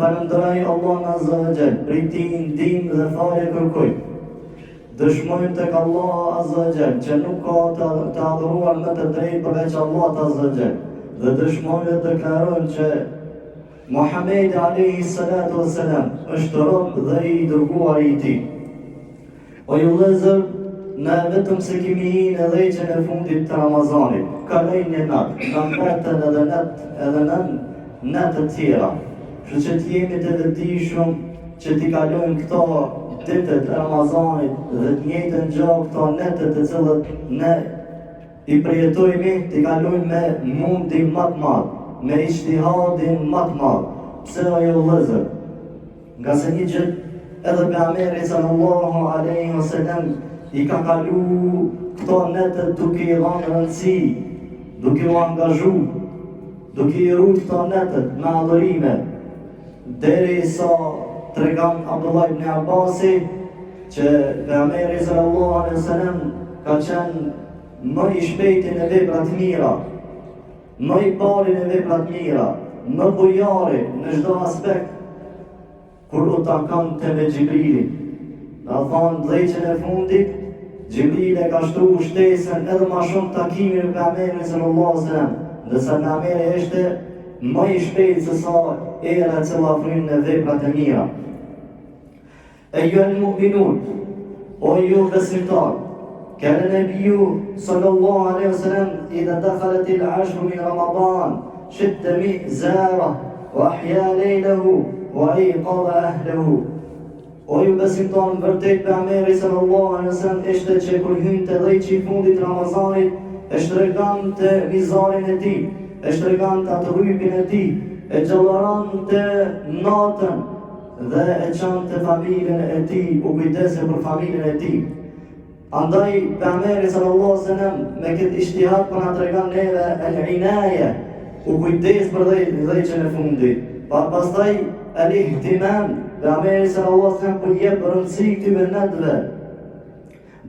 Falënderoj Allahun Azza wa Jall, prej tij ndihmë dhe falje kërkoj. Dëshmojmë tek Allah Azza wa Jall që nuk ka të adhuruar më të drejtë përveç Allahut Azza wa Jall. Dhe dëshmojmë dhe deklarojmë që Muhamedi alayhi salatu wassalam është rob dhe i dërguar i tij. O ju vëllezër, ne vetëm se kemi hinë edhe që në fundit të Ramazanit, kaloj një natë, në natën edhe në natë të tjera. Që që t'jemi të vetëdijshëm që t'i kalojmë këto ditët e Ramazanit dhe të njëjtën gjë këto netët të cilët ne i përjetojmë, t'i kalojmë me mundin më të madh, me ijtihadin më të madh. Pse o ju vëllezër? Nga se një gjë edhe pejgamberi sallallahu alaihi wasallam i ka kalu këto netët duke i dhënë rëndësi, duke u angazhu, duke i rrit këto netët me adhurime. Deri sa tregon Abdullah ibn Abbasi që pejgamberi sallallahu alaihi wasallam ka qenë më i shpejti në vepra të mira, më i pari në vepra të mira, më bujari në çdo aspekt kur u takon te me Xhibrilin. Na thonë dhejqen e fundit, Xhibril e ka shtru shtesën edhe ma shumë takimin me pejgamberin sallallahu alaihi wasallam, ndërsa pejgamberi ishte më i shpejtë se sa era e cila frynë në veprat e mira. Eyyuhal mu'minun, o ju besimtar, kana nabiyyu sallallahu alaihi wasallam idha dakhalat al-ashr min Ramadan shadda mizara wa ahya laylahu wa ayqadha ahlahu. O ju besimtar, vërtet pejgamberi sallallahu alaihi wasallam ishte që kur hynte dhejqi i fundit Ramazanit, e shtregante mizarin e tij, e shtregante atë rrypin e tij, e gjallërante natën dhe e çante familjen e tij, u kujdese për familjen e tij. Andaj pejgamberi sallallahu alaihi wasallam me këtë ijtihad po na tregon neve al-inaya, u kujdes për dhejqen e fundit. Pastaj al-ihtimam, pejgamberi sallallahu alaihi wasallam po jep rëndësi këtyre netëve,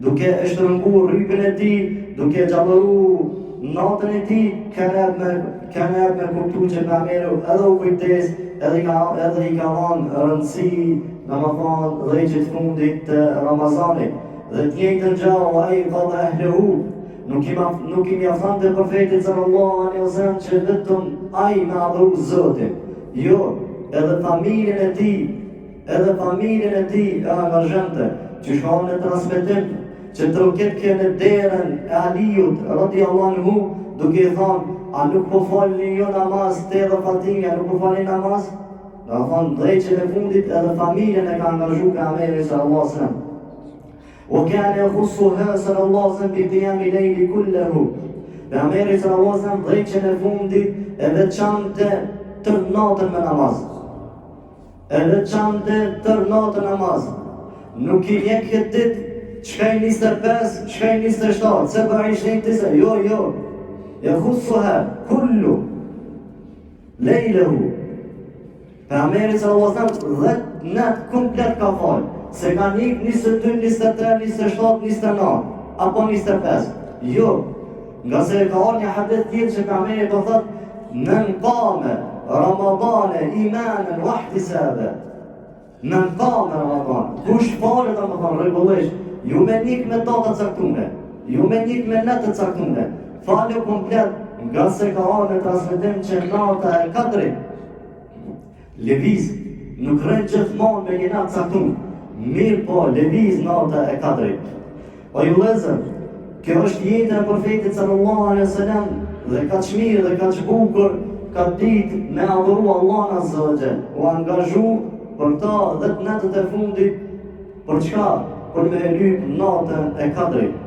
duke e shtrënguar rrypin e tij, duke gjallëruar natën e tij, kanë me kuptu që pejgamberi edhe u kujdes, edhe i ka dhënë rëndësi, domethënë dhejqit fundit të Ramazanit. Dhe të njëjtën gjë ai ka dhe ahlehu, nuk i mjafton te profeti sallallahu alaihi wasallam që vetëm ai me adhuru Zotin. Jo, edhe familjen e tij e angazhonte, që shkon në transmetim që troket kënë derën e Aliut radhiyallahu anhu, duke thënë, a nuk po falni jo namaz te dhe Fatimia, nuk po falni namaz? Do të thonë drejtën e fundit edhe familjen e ka angazhuar pejgamberi sallallahu alaihi wasallam. وكان يخصها صلى الله عليه وسلم بقيام الليل كله. Pejgamberi sallallahu alaihi wasallam drejtën e fundit e veçante tërë natën me namaz. E veçante tërë natën namaz. Nuk i jep këtë ditë çka 25, çka 27, se bëj shëntëse. Jo. يخصها كله ليله. Pejgamberi sallallahu alaihi wasallam 10 natë komplet ka fal. Se ka nik 22, 23, 27, 29, apo 25. Jo, nga se ka orë një hadith tjetë që pejgamberi ka thëtë, men qame Ramadane imanen wahtisabe. Men qame Ramadane. Kush falet Ramadane rregullisht, ju me nik me datë të caktuara, ju me nik me natë të caktuara. Falë komplet, nga se ka orë në transmetim që nata e Kadrit lëviz, nuk rën gjithmonë me një natë caktuar. Mirë po, lëviz nata e Kadrit. O ju vëllezër, kjo është jeta e profetit sallallahu alaihi wasallam dhe ka çmirë dhe ka çbukur ka ditë me adhuru Allahun azza wa jall. U angazhu për ta 10 natët e fundit për çka? Për me lyp natën e Kadrit.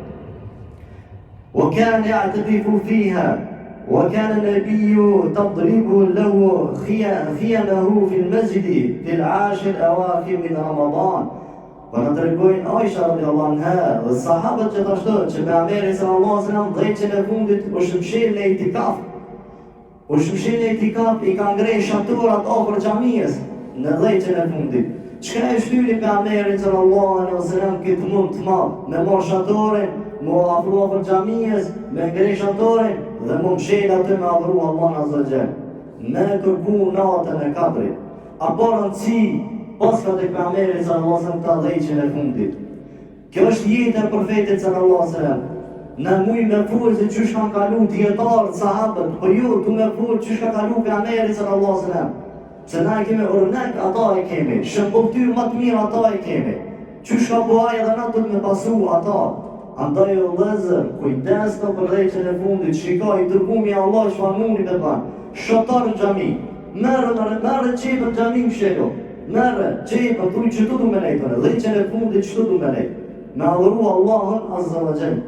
وكان يعتكف فيها وكان النبي تضرب له خيمه في المسجد في العاشر أواخر من رمضان. Po në tregojnë Aisha radhiyallahu anha dhe sahabët që ta shtojnë që pejgamberi sallallahu alaihi wasallam dhejqen e fundit u shmshir në itikaf. U shmshir në itikaf i ka ngrejë shaturat afër xhamisë në dhejqen e fundit. Çka e shtyri pejgamberi sallallahu alaihi wasallam këtë mund të madh, me marrë shatorin, mu afru afër xhamisë, me ngrejë shatorin dhe mu mshel aty me adhuru Allahun azza wa jall. Me kërku natën e Kadrit. apo rëndësi pas ka të pejgamberit sallallahu alaihi wasallam të dhejqen e fundit. Kjo është jeta e profetit sallallahu alaihi wasallam. Në mujë me folë se qysh kanë kalu djetarët, sahabët, po ju du me folë qysh ka kalu pejgamberi sallallahu alaihi wasallam. Se na e kemi urnek, ata e kemi, shëmbëftyr më të mirë ata e kemi. Qysh ka buaj edhe na du me pasu ata. Andaj o lezër, kujdes të për dhejqen e fundit, shikaj, dërgumi Allah shfar mundi me ban. Shotar në gjami, merë qepën në gjami më shelo. Merë qepën, tuj që tu du me lejtëre, dhejqen e fundit që tu du me lejtë. Me adhuru Allahën azza wa jall.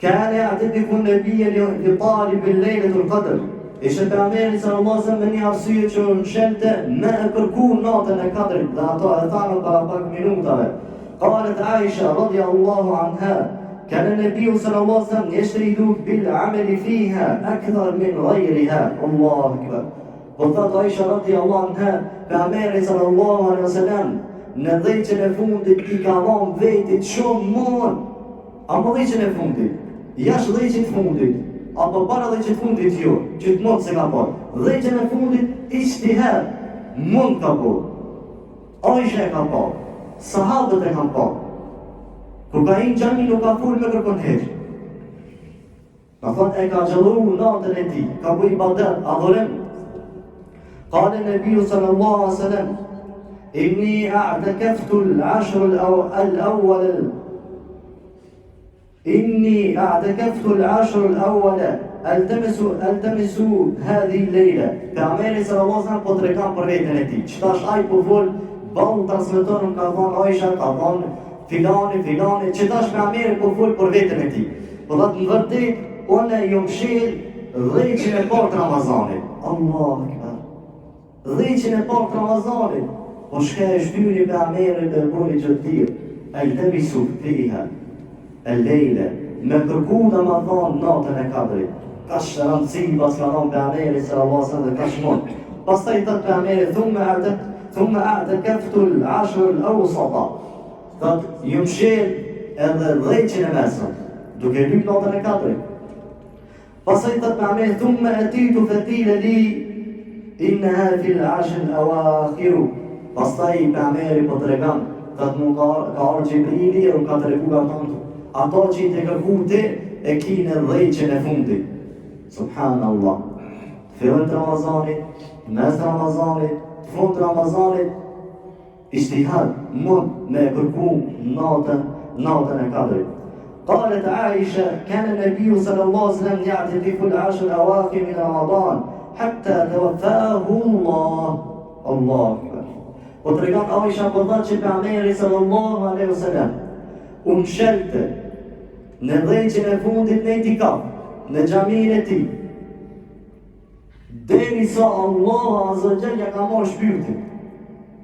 كان يعتكف النبي لطالب الليلة القدر. Ishte pejgamberi sallallahu alaihi wasallam me një arsye që nshente me e kërku natën e kadrit, dhe ato e thanë para pak minutave. قالت عائشة رضي الله عنها كان النبي صلى الله عليه وسلم يجتهد بالعمل فيها أكثر من غيرها. الله أكبر. وقالت عائشة رضي الله عنها pejgamberi sallallahu alaihi wasallam në dhejqen e fundit I ka dhënë vetit shumë mon. Apo dhejqen e fundit, jashtë dhejqen e fundit, apo para dhejqen e fundit jo, që të mund se ka por. Dhejqen e fundit ijtihad, mund ka por. Aisha e ka por, sahabët e kanë por. Kur ka hinë gjami nuk ka full me kërkon heq. Ka thot e ka gjallëru natën e ti, ka bu ibadet, adhurim. قال النبي صلى الله عليه وسلم إني أعتكفت العشر الأول ألتمس هذه الليلة. Pejgamberi sallallahu alaihi wasallam po të rekam për vetën e tij. Çtash ai po vol, ballë transmeton ka thonë Aisha, ka thonë filani, çtash pejgamberi po vol për vetën e tij. Po thotë në vërtet, unë ju mshil dhejqen e parë të Ramazanit. Allahu akbar. Dhejqen e parë të Ramazanit. Po shka e shtyri pejgamberi dhe boni që të tjerë. Eltemisu fiha al-lejle, me kërku dhe ma thonë natën e kadrit. Ka shërëndësi pas ka thonë pejgamberi sallallahu alaihi wasallam dhe ka shmon. Pastaj thot pejgamberi thumma a'takaftu al-ashr al-awsata. Thot ju mshel edhe dhejqen e mesëm, duke lyp natën e kadrit. Pastaj thot pejgamberi thumma atitu fatila li innaha fi al-ashr al-awakhir. Pastaj pejgamberi po tregon, thot mu ka ardhur Xhibrili dhe ka tregu ka thonë ato që I të kërkute e kine dhejqen e fundit. Subhanallah. Fillim të Ramazanit, mes Ramazanit, fund Ramazanit, ijtihad mund me kërku natën e kadrit. قالت عائشة كان النبي صلى الله عليه وسلم يعتكف العشر الأواخر من رمضان حتى توفاه الله. الله أكبر. وترجعت عائشة بضات pejgamberi sallallahu alaihi wasallam umshelte në dhejqen e fundit në itikaf, në xhamin e tij. Deri sa Allah azza wa jalla ka marrë shpirtin.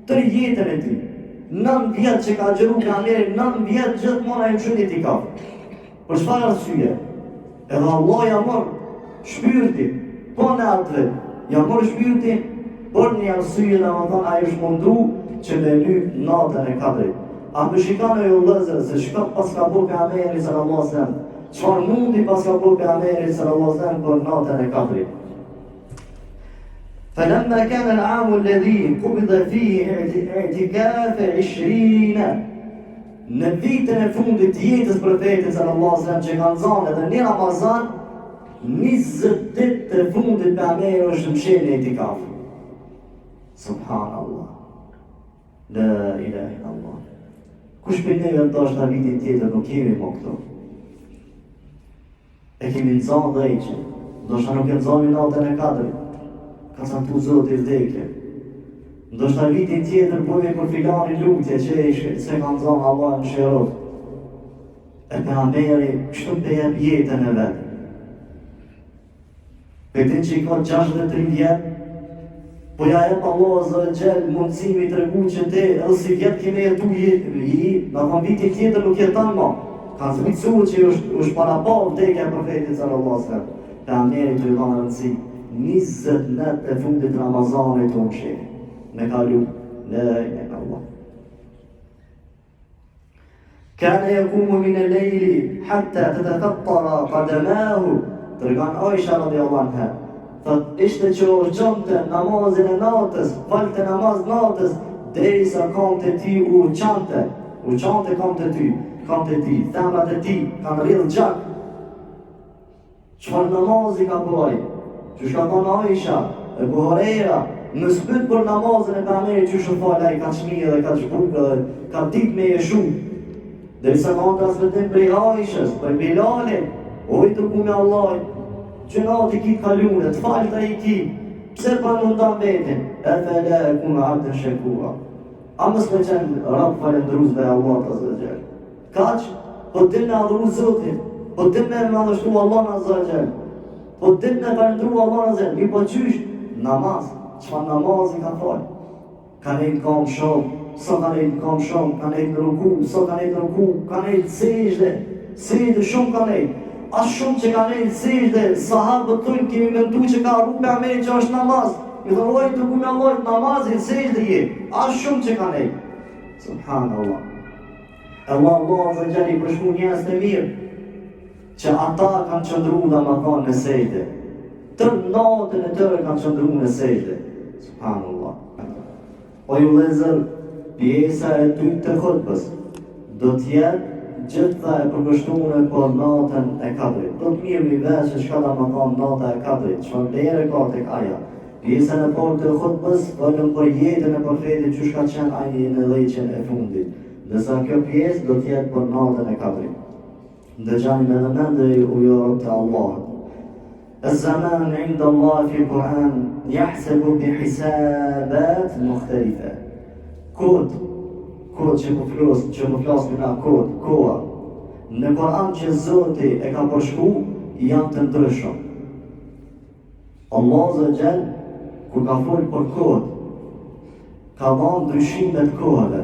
3 jetën e tij. 9 vjet që ka xheru pejgamberi, 9 vjet gjithmonë ai në itikaf. Për çfarë arsye? Edhe Allah ja marrë shpirtin, po në atë, ja marrë shpirtin për një arsye, domethënë ai është mundu që me lyp natën e kadrit. A për shikane jo lëzër, se shka pas ka bu pejgamberi sallallahu alaihi wasallam, çfarë mundi pas ka bu pejgamberi sallallahu alaihi wasallam për natën e kadrit. فلما كان العام الذي قبض فيه اعتكاف 20 në vitën e fundit të jetës profetit sallallahu alaihi wasallam që kanë zonë edhe një Ramazan, 20 ditë të fundit pejgamberi është mshel në itikaf. Subhanallah. La ilaha illallah. Kush për neve ndoshta vitin tjetër nuk kemi më këto. E kemi nëzën dhejqe, ndoshta nuk e nëzën natën e kadrit, ka santu Zoti vdekje. Ndoshta vitin tjetër bëjme për filani lutje që se ka nëzën Allah në shërot. E pejgamberi kështu për jep jetën e vetë. Për ti që I ka 63 vjetë, po ja jep Allah azza wa jall mundësimi të regu që te edhe si vjetë kime jetu jetë, në kam vitin tjetër nuk jetan ma. Kanë zbicu që është para pa vdekja e profetit sallallahu alaihi wasallam. Pejgamberi të I dhanë rëndësi, 20 net e fundit Ramazanit të mshel. Me kalu, la ilaha illallah. Kana yaqumu min al-layli hatta tataqattara qadamahu. Tregon Aisha radhiyallahu anha. Thot ishte që urgjante namazin e natës, falte namaz natës, derisa kam të ty urgjante kam të ty, themrat e ty kanë rridh gjak. Çfarë namazi ka bëj? Që shka thonë Aisha, e Buhorejra, në spyt për namazin e Pejgamberit që shë falaj ka qmije dhe ka qbukë dhe ka dit me jeshu. Derisa ka në transmetim prej Aishës, për Bilalin, oj të ku me Allah, gjënati ki kalune, të falta i ki, pse pa në ndan vetin, e fele e ku me abdën shekura. A mës me qenë rap falendruz dhe Allah të zëgjel. Kaq, po din me adhuru Zotin, po din me madhështu Allah në zëgjel, po din me falendru Allah në zëgjel, mi po qysh, namaz, qëfa namazi ka falë. Ka nejtë kam shumë, sa ka nejtë kam shumë, ka nejtë në ruku, sa ka nejtë në ruku, ka nejtë sejde shumë ka nejtë. As shumë që ka nejtë sejde, sahabët tënë kemi mendu që ka rrupe a meri që është namaz. Mi thërojnë të ku me allojt namazin, sejde je, as shumë që ka nejtë. Subhanallah. Allah zë gjeri përshmu njës të mirë, që ata kanë qëndru dhe ma kanë në sejde. Tërë natën e tërë kanë qëndru në sejde. Subhanallah. O ju lezër, pjesa e dytë të khutbës, do t'jetë gjitha e përkështume për natën e kadrit. Do të mirë mi veç që shka da më thonë nata e kadrit, që më lere ka të kaja. Pjesën e parë të khutbës, vëllëm për jetën e profetit që shka qenë aji në leqen e fundit. Nësa kjo pjesë do t'jetë për natën e kadrit. Ndë gjani me në mende u jorë të Allah. الزمان عند الله في القرآن يحسب بحسابات مختلفة. كود që më flasë për nga koha. Në Koran që Zoti e ka përshku, janë të ndryshëm. Allah zë gjell, kur ka folë për kohët, ka dhanë ndryshimet kohëve.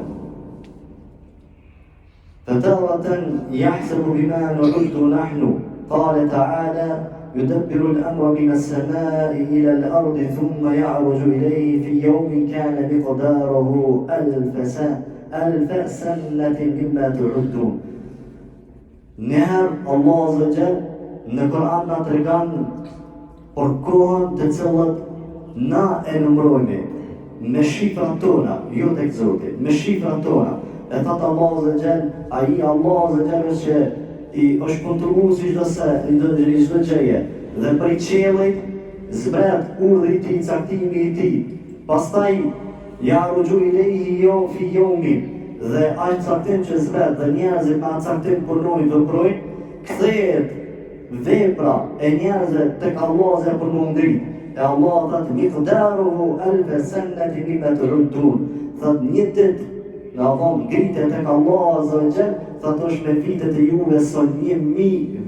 فتارة يحسب بما نعد نحن قال تعالى يدبر الأمر من السماء إلى الأرض ثم يعرج إليه في يوم كان مقداره ألف سنة مما تعدون. Njëherë Allah Azza wa Jall në Kur'an na tregon për kohën të cilët na e numërojmë me shifrat tona, jo tek Zoti, me shifrat tona. E thot Allah Azza wa Jall, ai Allah Azza wa Jall që i është kontrolluesi çdo gjëje dhe prej qiellit zbret urdhri i tij, caktimi i tij. Pastaj ja rruju ilehi jo fi yawmin dhe ai caktim që zbret dhe njerëzit me atë caktim punojnë, veprojnë, kthehet vepra e njerëzve tek Allah dhe për mundrit. E Allah thot miqdaruhu alf sanati mimma ta'udun. Thot një ditë në avon ngritet tek Allah Azza wa Jall, thot është me vitet e juve son 1000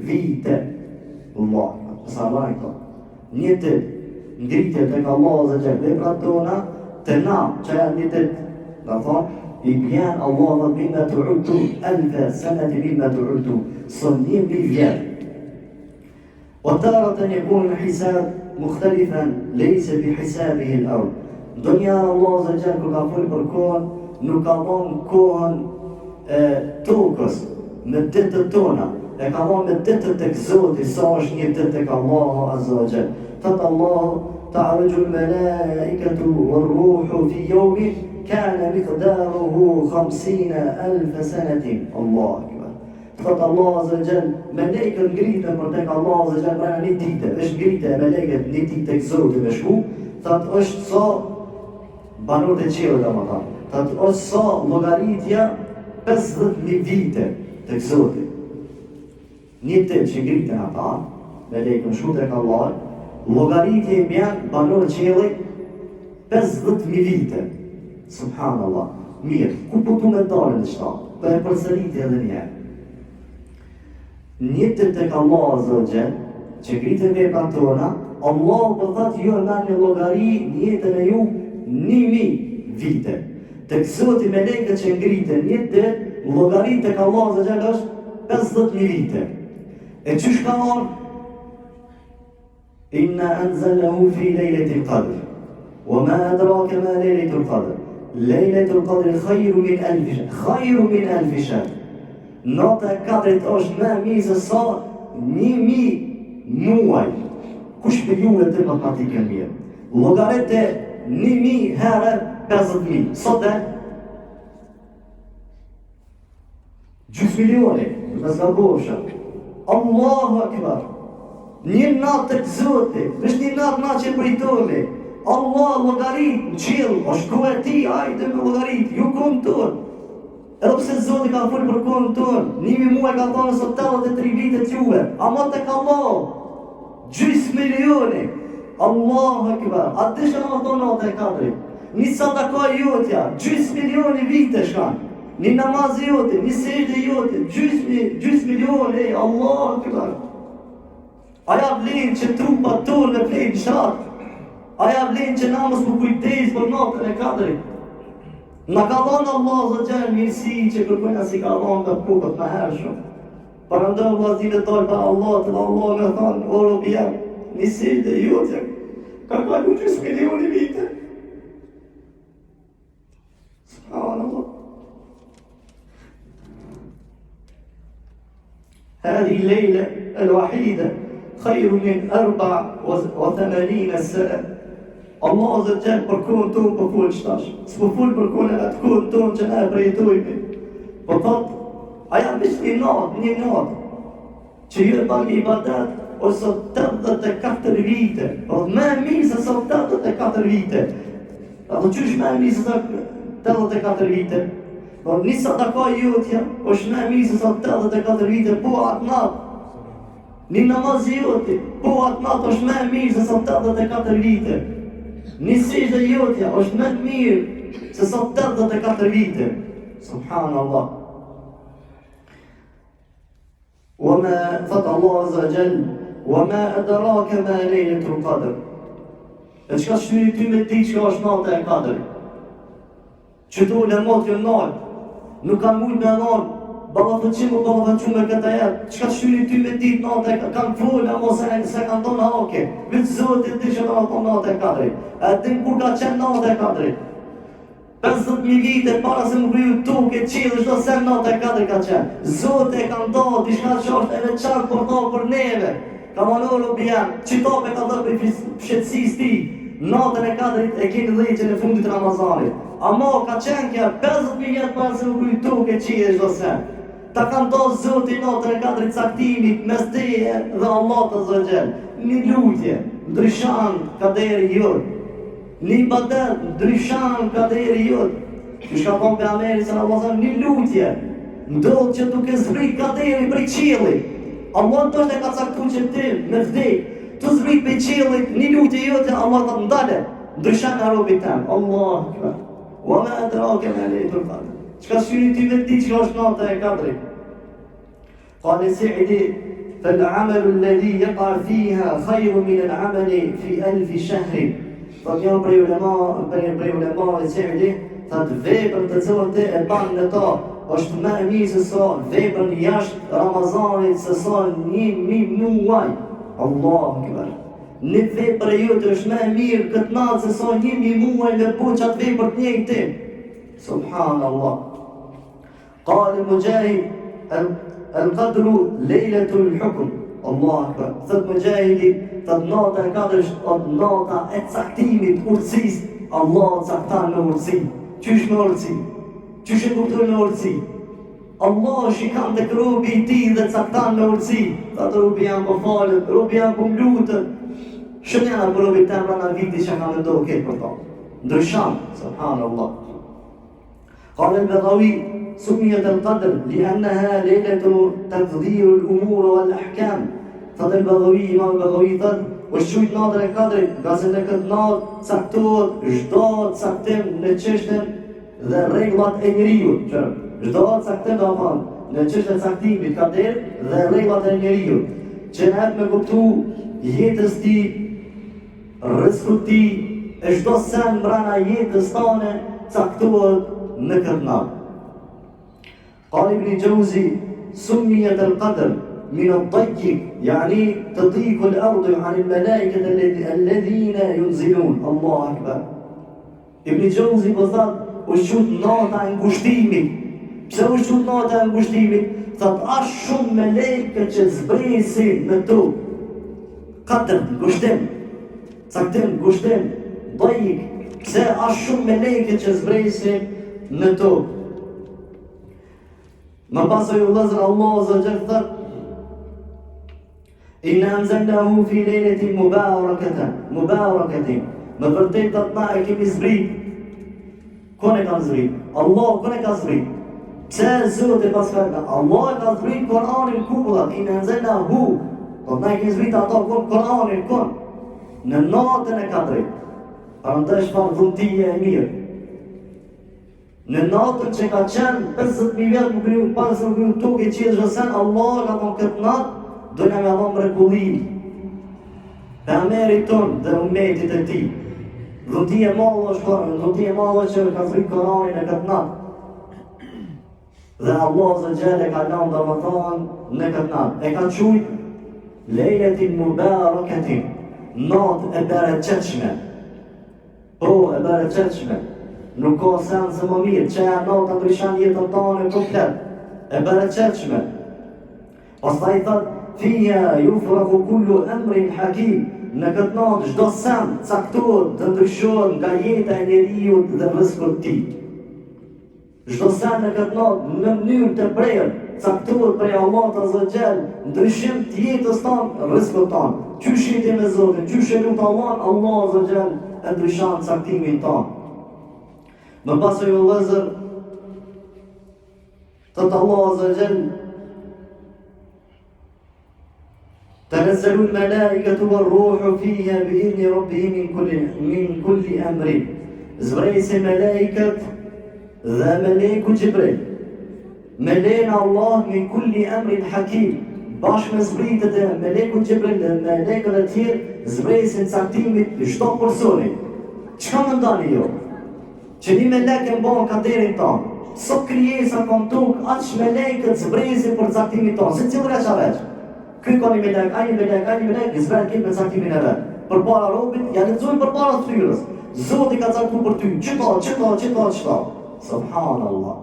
vite. Allah, sa vajto. Një ditë ngritet tek Allah Azza wa Jall, veprat tona të na, që janë një ditë, dhe thot, i bjen Allah dhe mimma ta'udun, alfa sanati mimma ta'udun, son 1000 vjetë. وتارة يكون الحساب مختلفا ليس بحسابه الأرض. دنيا الله عز وجل kur ka folë për kohën, nuk ka dhënë kohën tokës me ditët tona, e ka dhënë me ditët tek Zoti, sa është një ditë tek Allahu Azza wa Jall. Thot Allahu تعرج الملائكة والروح في يوم كان مقداره 50,000 سنة. الله أكبر. Thot Allah Azza wa Jall, melekët ngritën për tek Allah Azza wa Jall para një dite, është ngritë e melekët një ditë tek Zoti me shku, thot është sa banorët e qiellit domethënë. Thot është sa llogaritja 50,000 vite tek Zoti. Një ditë që ngritën ata, melekët në shku tek Allah, llogaritja i bjen banorët e qiellit 50,000 vite. Subhanallah. Mirë, ku po tu me dalë në shta? Për e përsëritje edhe njerë. Njëtët tek Allah Azza wa Jall, që ngritën veprat tona, Allah po thot ju e merrni një llogari jetën e ju 1000 vite. Tek Zoti melekët që ngritën një ditë, llogari tek Allah Azza wa Jall është 50,000 vite. E çish ka thonë? Inna anzalnahu fi lejletil qadr. وما أدراك ما ليلة القدر. ليلة القدر خير من ألف شهر. Nota e kadrit është më mirë se sa 1000 muaj. kush për ju e të matematikën mirë? Llogarete 1000 herë 50.000. Sot e? Gjys milioni, në zgabosha. Allahu Akbar. Një natë të këzote, është një natë që pritole. Allah llogarit në qiell, është ku e ti, hajde me llogarit, ju kohën tonë. Edhe pse Zoti ka folur për kohën tonë, 1000 muaj ka thonë sot 83 vitet juve, ama tek Allah, gjys milioni. Allahu Akbar. A të shka në thonë natë e kadri? Një sadaka jotja, gjys milioni vite shkan. Një namaz jote, një sejdë jote, gjys milioni, Allahu Akbar. Aja vlen që trupat tonë me flejnë shatë. Aja vlen që na mos më kujdes për natën e kadrit. Në ka dhonë Allah zë gjerë mirësi që kërkojna si ka dhonë të pukët me herë shumë. Për ndërë vazime dojë për Allah të Allah me thonë, o robi jam, një sejdë jote, ka kalu gjys milioni vite. Subhanallah. هذه الليلة الوحيدة خير من 84 سنة. Allah Azza Jall për kohën tonë për full qëtash. S'po full për kohën e atë kohën tonë që ne e përjetojme. Po thot, aja vish një natë, që ju e bagi ibadet, o sot 84 vite. Po me mirë se sot 84 vite. Ato qysh me mirë se sot 84 vite. Po një sadaka jotja, është me mirë se sot 84 vite, po atë natë. Një namaz joti, po atë natë është me mirë se sot 84 vite. Një sejdë jotja është me mirë se sot 84 vite. Subhanallah. وما فتح الله عز وجل وما أدراك ما ليلة القدر. E qka shtyri ty me ti qka është natë e kadri? Që tu në motë jo natë, nuk kanë mujt me natë, balafëqim o balafëqim me këta jetë, qka shtyri ty me ti natë e kanë folë, amo se kanë tonë hake, vitë zotit ti që kanë tonë natë e kadri. E dim kur ka qenë natë e kadri. 50.000 vite para se më kriju tuke, qilë, shdo sen natë e kadri ka qenë. Zotit e kanë do, dishka që është edhe qartë për do për neve. Ka manorë bjem, qitape ka dhe për fshetësis ti, natën e kadrit e keni dhejqen e fundit Ramazanit. Ama ka qenë kja 50.000 vjetë parë se më kujë tuke qije shdo sen. Ta kanë do Zoti natën e kadrit caktimit mes teje dhe Allah të zëgjel. Një lutje, ndryshan kaderi jod. Një badet, ndryshan kaderi jod. Që shka thonë për Ameri se në vazën një lutje, ndodhë që duke zbrit kaderi për i qili. Allah të është e ka caktu që ti me vdek, të zbrit për qilit, një lutje jote, Allah të ndale, ndryshan nga robi tem. Allah, këpër. Wa ma adrake ma lejtur qadr. Qka shqyri ty me ti që është natë e kadri? Qale Sa'idi, فالعمل الذي يقع فيها خير من العمل في 1000 شهر. Thot janë prej ulemave Sa'idi, thot veprën të cilën te e banë në ta, është më e mirë se sa veprën jashtë Ramazanit, se sa 1000 muaj. Allahu Akbar. Një vepër e jote është më e mirë këtë natë se sa 1000 muaj me po qatë vepër të njëjtë. Subhanallah. Qale Mujahid, al-qadru lejletul hukm. Allahu Akbar. Thët Mujahidi, thët nata e kadrë është nata e caktimit, urtësis. Allah caktan në urtësi. Qysh në urtësi? Qysh e kuptoj në urtësi? Allah shikan të robi i ti dhe caktan në urtësi. Thët robi janë po falët, robi janë po mlutët. Shënjana për robi të emra në viti që ka me ndohë këtë për ta. Ndryshan, subhanallah. Qale al-Baghawi, سميت القدر لأنها ليلة تقدير الأمور والأحكام. Thot al-Baghawi, imam al-Baghawi thot, është qujt natën e kadrit, nga se në këtë natë caktohet çdo caktim në çështën dhe rregullat e njeriut. Çdo caktim do thonë në çështën e caktimit kader dhe rregullat e njeriut. Që ne me kuptu jetës ti, rrezikut ti, e çdo sen brana jetës tane caktohet në këtë natë. قال ابن جوزي سميت القدر من الضيق يعني تضيق الأرض عن الملائكة الذين ينزلون. الله أكبر. ابن جوزي بثات وشوت ناتا ngushtimit. Pse u shut nata ngushtimit? Thot as shumë melekë që zbresin në tokë. Qadr, gushtim, caktim, gushtim, dajik, pse ashtë shumë meleke që zbresin në tokë. Më pasoj u lëzër Allah Azza wa Jalla thot: Inna anzalnahu fi lejletin mubarakatin. Më vërtet të na e kemi zbrit. Kone ka zbrit? Allah kone ka zbrit? Pse Zoti pas ka Allah e ka zbrit Kur'anin kupullat. Inna anzalnahu. Do na e kemi zbrit ato Kur'anin kon. Në natën e Kadrit. Prandaj shpar dhuntie e mirë. Në natën që ka qenë 50.000 vjetë më kriju, parës më kriju tukë i qilë zhësen, Allah ka thonë këtë natë, dojnë me dhonë mrekulli. Dhe amerit tonë dhe umetit e ti. Dhuntie malë është kërën, dhuntie malë që ka zbrit Koranin e këtë natë. Dhe Allah Azza Jalla ka lanë dhe më thonë në këtë natë. E ka qujtë lejletin mubarakatin, natë e bereqetshme. Po, e bereqetshme. Nuk ka sen se më mirë, që e natë ndryshan jetën tonë komplet, e bereqetshme. Pastaj thot, fija yufraku kullu emrin hakim, në këtë natë çdo sen caktohet të ndryshohet nga jeta e njeriut dhe rrezikut të tij. Çdo sen në këtë natë në mënyrë të prerë caktohet prej Allahut Azza wa Jall, ndryshim të jetës tonë, rrezikut tonë. Qysh jeti me Zotin, qysh e lut Allah Azza wa Jall e ndryshon caktimin tonë. Më pasoj o lëzër, thot Allah Azza wa Jall: Tanazzalu al-malaikatu war-ruhu fiha bi'izni rabbihim min kulli amrin. Zbresin melekët dhe meleku Gjibril. Melen Allah min kulli amrin hakim. Bashkë me zbritet e meleku Gjibril dhe melekët e tjerë zbresin caktimit çdo personi. Çka mendoni ju? Që një melek e mbonë kaderin tonë, sot krijesa kom tokë, aq melekët zbresin për caktimin tonë, se cilë reqa veç. Ky ka një melek, a një melek, zbret këtë me caktimin e vetë. Për para robit, ja lexojnë për para thyrës. Zoti ka caktu për ty, qëta. Subhanallah.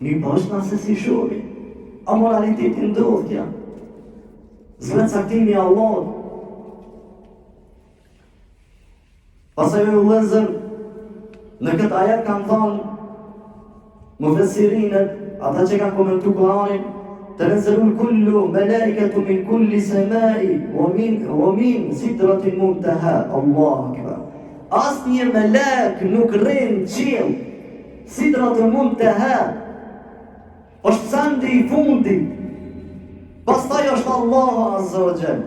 Mi bashkë nëse si shohi. A moraliteti ndodhë kja. Zbret caktimi Allah. Pasaj u lezër, në këtë ajet kanë thonë mufesirinët, ata që kanë komentu Kur'anin, Tanazzalul kullu malaikatu min kulli samai wa min sidratil muntaha. Allahu akbar. Asnjë melek nuk rrin qiell. Sidratul muntaha është sandi i fundit. Pastaj është Allahu Azza wa Jall.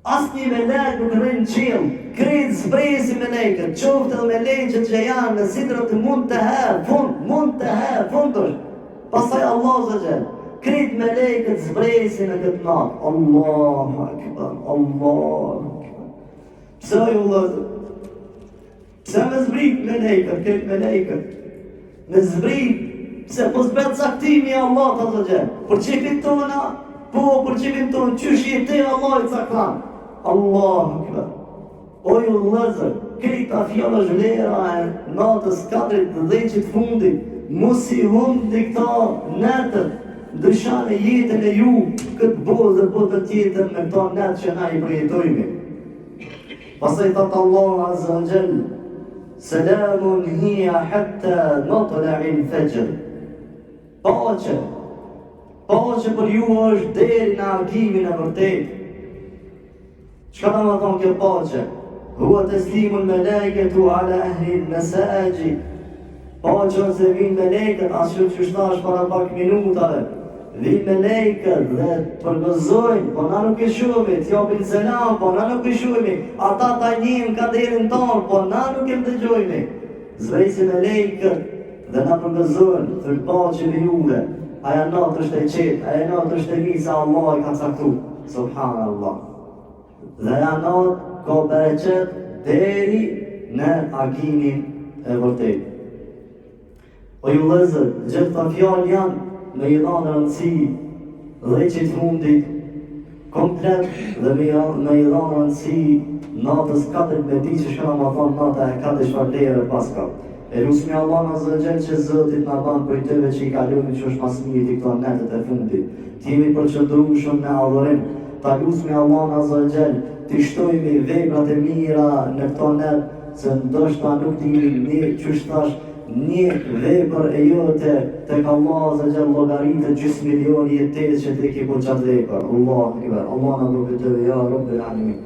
Asnjë melek nuk rrin qiell. Kretë zbresi me lejkët, qoftë edhe me lejqët që janë në sidrat mund të herë, fundër. Pasaj Allah Azza wa Jall, kretë me lejkët zbresi në këtë natë. Allahu akbar, Allahu akbar. Pse ju lëzë? Pse me zbrit me lejkët, kretë me lejkët? Me zbrit, pse po zbret caktimi Allah Azza wa Jall. Për qefin tona, po për qefin tonë, qysh jetë Allah i caktan. Allahu akbar. O ju lëzër, këta fjalla zhlera e natës 4-10 fundit, mos i humbni këta netët, ndryshane jetën e ju, këtë bozë dhe botët tjetër me këta netë që na i përjetojme. Pasaj thëtë Allah Azza wa Jall: Selamun hiya hatta matla'il fajr. Pace për ju është deri në argimin e vërtet. Çka do të thonë kjo pace? Huwa taslimul malaikatu ala ahli al-masajid. Pace se vinë melekët, ashtu që shtash para pak minutave. Vinë melekët dhe përgëzojnë, po na nuk e shohim, t'japin selam, po na nuk e shohim. Ata ta njihin kaderin tonë, po na nuk e dëgjojmë. Zbrejsi melekët dhe na përgëzojnë, thërë pace me juve. Aja natë është e qetë, aja natë është e mirë se Allah i ka caktu. Subhanallah. Dhe aja natë ka bereqet deri në agimin e vërtet. O ju lëzër, gjithë të fjallë janë me i dhanë rëndësi dhe që të fundit komplet dhe me i dhanë rëndësi natës 4 me ti që shkëna ma thonë nata e 4 shparlejeve paska. E lusmi Allah në zëgjel që Zëtit në banë për tëve që i kalumi që është mas mirë i këto netët e fundit. Ti jemi përqëndru shumë në adhurim, ta lusmi Allah Azza wa Jall, të shtojmë veprat e mira në këto net, se ndoshta nuk dini ne ç'është tash një vepër e jote tek Allah Azza wa Jall llogaritë gjysmë milioni jetesë që ti ke bërë çfarë vepër. Allahu Akbar. Allah na bëjë të ya Rabbul Alamin.